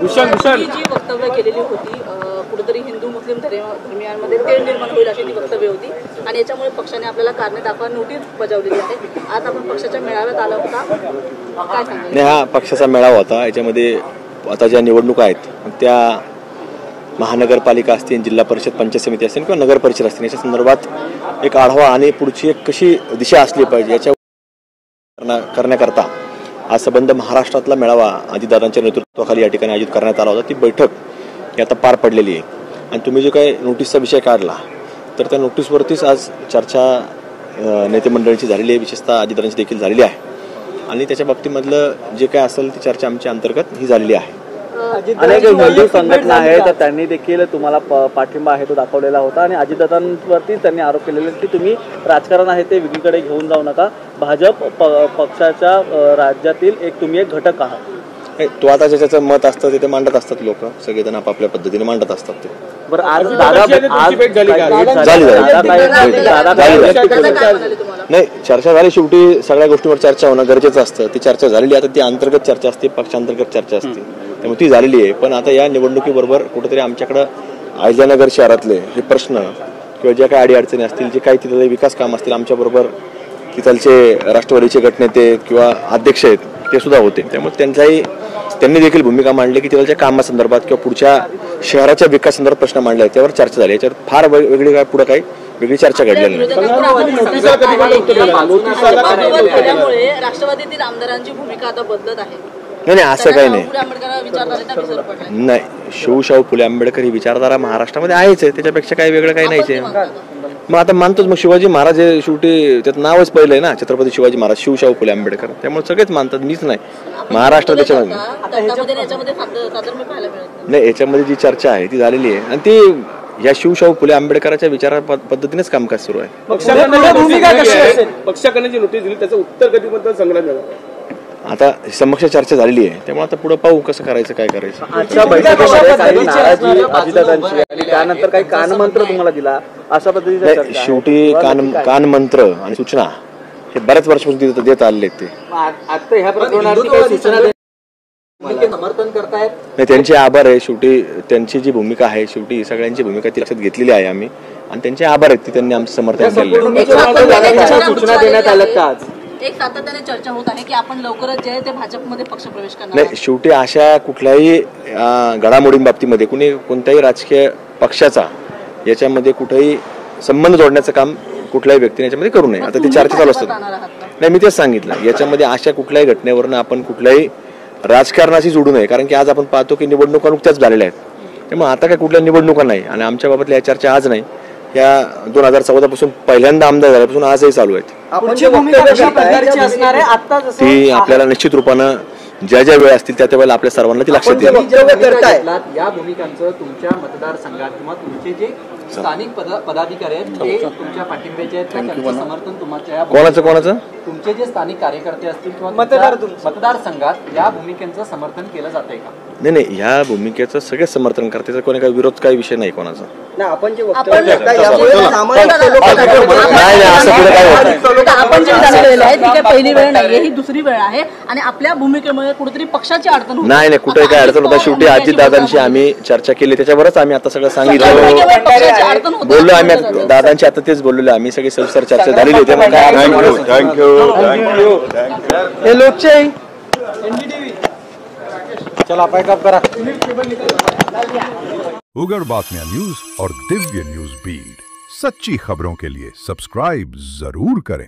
तुम्ही जी वक्तव्य केलेली होती कुठेतरी हिंदू मुस्लिम धर्मियांमध्ये तेढ निर्माण होईल अशी ती वक्तव्य होती आणि याच्यामुळे पक्षाने आपल्याला कारणे दाखवा नोटीस बजावलेली आहे। आज आपण पक्षाच्या मेळाव्यात आला होता, काय सांगाल? नाही, हा पक्षाचा मेळावा होता। याच्यामध्ये आता ज्या निवडणुका आहेत त्या महानगरपालिका असतील, जिल्हा परिषद पंचायत समिती असतील किंवा नगर परिषद असतील, याच्या संदर्भात एक आढावा आणि पुढची एक कशी दिशा असली पाहिजे याच्या करण्याकरता आज संबंध महाराष्ट्रातला मेळावा अजितदादांच्या नेतृत्वाखाली या ठिकाणी आयोजित करण्यात आला होता। ती बैठक ही आता पार पडलेली आहे आणि तुम्ही जो काही नोटीसचा विषय काढला तर त्या नोटीसवरतीच आज चर्चा नेते मंडळींची झालेली आहे, विशेषतः अजितदादांची देखील झालेली आहे आणि त्याच्या बाबतीमधलं जे काय असेल ती चर्चा आमच्या अंतर्गत ही झालेली आहे। अनेक हिंदू संघटना आहेत तर त्यांनी देखील तुम्हाला पाठिंबा आहे तो दाखवलेला होता आणि अजितदादांवरती त्यांनी आरोप केलेले की तुम्ही राजकारण आहे ते वेगळीकडे घेऊन जाऊ नका, भाजप पक्षाच्या राज्यातील तुम्ही एक घटक आहात। तो आता ज्याचं मत असतं ते मांडत असतात, लोक सगळेजण आपापल्या पद्धतीने मांडत असतात ते। बरं, आज नाही, चर्चा झाली, शेवटी सगळ्या गोष्टींवर चर्चा होणं गरजेचं असतं। ती चर्चा झालेली, आता ती अंतर्गत चर्चा असते, पक्षांतर्गत चर्चा असते, त्यामुळे ती झालेली आहे। पण आता या निवडणुकीबरोबर कुठेतरी आमच्याकडं अहिल्यानगर शहरातले हे प्रश्न किंवा ज्या काही अडीअडचणी असतील, जे काही तिथले विकास काम असतील, आमच्याबरोबर तिथलचे राष्ट्रवादीचे गटनेते किंवा अध्यक्ष आहेत ते सुद्धा होते, त्यामुळे त्यांनी देखील भूमिका मांडली की तिथलच्या कामासंदर्भात किंवा पुढच्या शहराच्या विकास संदर्भात प्रश्न मांडले, त्यावर चर्चा झाली। याच्यावर फार वेगळी काय पुढे काही वेगळी चर्चा घडलेली नाही। राष्ट्रवादीतील आमदारांची भूमिका आता बदलत आहे? नाही, असं काही नाही। नाही, शिवशाहू फुले आंबेडकर ही विचारधारा महाराष्ट्रामध्ये आहेच आहे, त्याच्यापेक्षा काही वेगळं काही नाहीच आहे। मग आता मानतोच, मग शिवाजी महाराज हे शेवटी त्यात नावच पहिलं आहे ना, छत्रपती शिवाजी महाराज, शिवशाहू फुले आंबेडकर, त्यामुळे सगळेच मानतात, मीच नाही, महाराष्ट्र त्याच्यामध्ये नाही। याच्यामध्ये जी चर्चा आहे ती झालेली आहे आणि ती या शिवशाहू फुले आंबेडकरांच्या विचार पद्धतीनेच कामकाज सुरू आहे। पक्षाकडे जी नोटीस दिली त्याचं उत्तर कधीबद्दल संग्रह झाला, आता समक्ष चर्चा झालेली आहे, त्यामुळे आता पुढे पाहू कसं करायचं, काय करायचं। आजच्या बैठकीमध्ये काही नाराजी अजितदादांची आणि त्यानंतर काही कानमंत्र तुम्हाला दिला अशा पद्धतीचं शेवटी कानमंत्र आणि सूचना हे बऱ्याच वर्षापासून देत आलेले ते। आता ह्या प्रकरणावरती काही सूचना समर्थन करतायत नाही, त्यांचे आभार आहे। शेवटी त्यांची जी भूमिका आहे, शेवटी सगळ्यांची भूमिका ती लक्षात घेतलेली आहे आम्ही आणि त्यांचे आभार आहेत, त्यांनी आमचं समर्थन केलं। सूचना देण्यात आल्यात का आज? एक सातत्याने चर्चा होत आहे की आपण लवकरच जे आहे ते भाजपमध्ये पक्षप्रवेश करणार नाही, शेवटी अशा कुठल्याही घडामोडींबाबतीमध्ये कोणत्याही राजकीय पक्षाचा याच्यामध्ये कुठेही संबंध जोडण्याचं काम कुठल्याही व्यक्तीने याच्यामध्ये करू नये। आता ती चर्चा चालू असतात। नाही, मी तेच सांगितलं, याच्यामध्ये अशा कुठल्याही घटनेवरनं आपण कुठल्याही राजकारणाशी जोडू नये, कारण की आज आपण पाहतो की निवडणुका नुकत्याच झालेल्या आहेत, त्यामुळे आता काय कुठल्या निवडणुका नाही आणि आमच्या बाबतल्या या चर्चा आज नाही, या 2014 पासून पहिल्यांदा आमदार झाल्यापासून आजही चालू आहेत। ती आपल्याला निश्चित रूपानं ज्या वेळ असतील त्या वेळेला आपल्या सर्वांना ती लक्षात येईल। या भूमिकांचं तुमच्या मतदारसंघात किंवा तुमचे जे स्थानिक पदाधिकारी आहेत ते तुमच्या पाठिंब्याचे आहेत, त्यांचं समर्थन तुमच्या कोणाचं तुमचे जे स्थानिक कार्यकर्ते असतील किंवा मतदारसंघात या भूमिकेचं समर्थन केलं जातंय का? नाही, ह्या भूमिकेचं सगळे समर्थन करते, कोणी काही विरोध काही विषय नाही कोणाचा। आपण जे झालेलं आहे ती काही पहिली वेळ नाहीये, ही दुसरी वेळ आहे आणि आपल्या भूमिकेमुळे कुठेतरी पक्षाची अडचण होती। नाही, कुठे काय अडचण होता, शेवटी अजितदादांशी आम्ही चर्चा केली, त्याच्यावरच आम्ही आता सगळं सांगितलं, बोललो आम्ही दादांची, आता तेच बोललेलो आम्ही, सगळी सविस्तर चर्चा झालेली होती। थँक्यू। चला पैकअप करा। उगड़ बातम्या न्यूज और दिव्य न्यूज बीट, सच्ची खबरों के लिए सब्सक्राइब जरूर करें।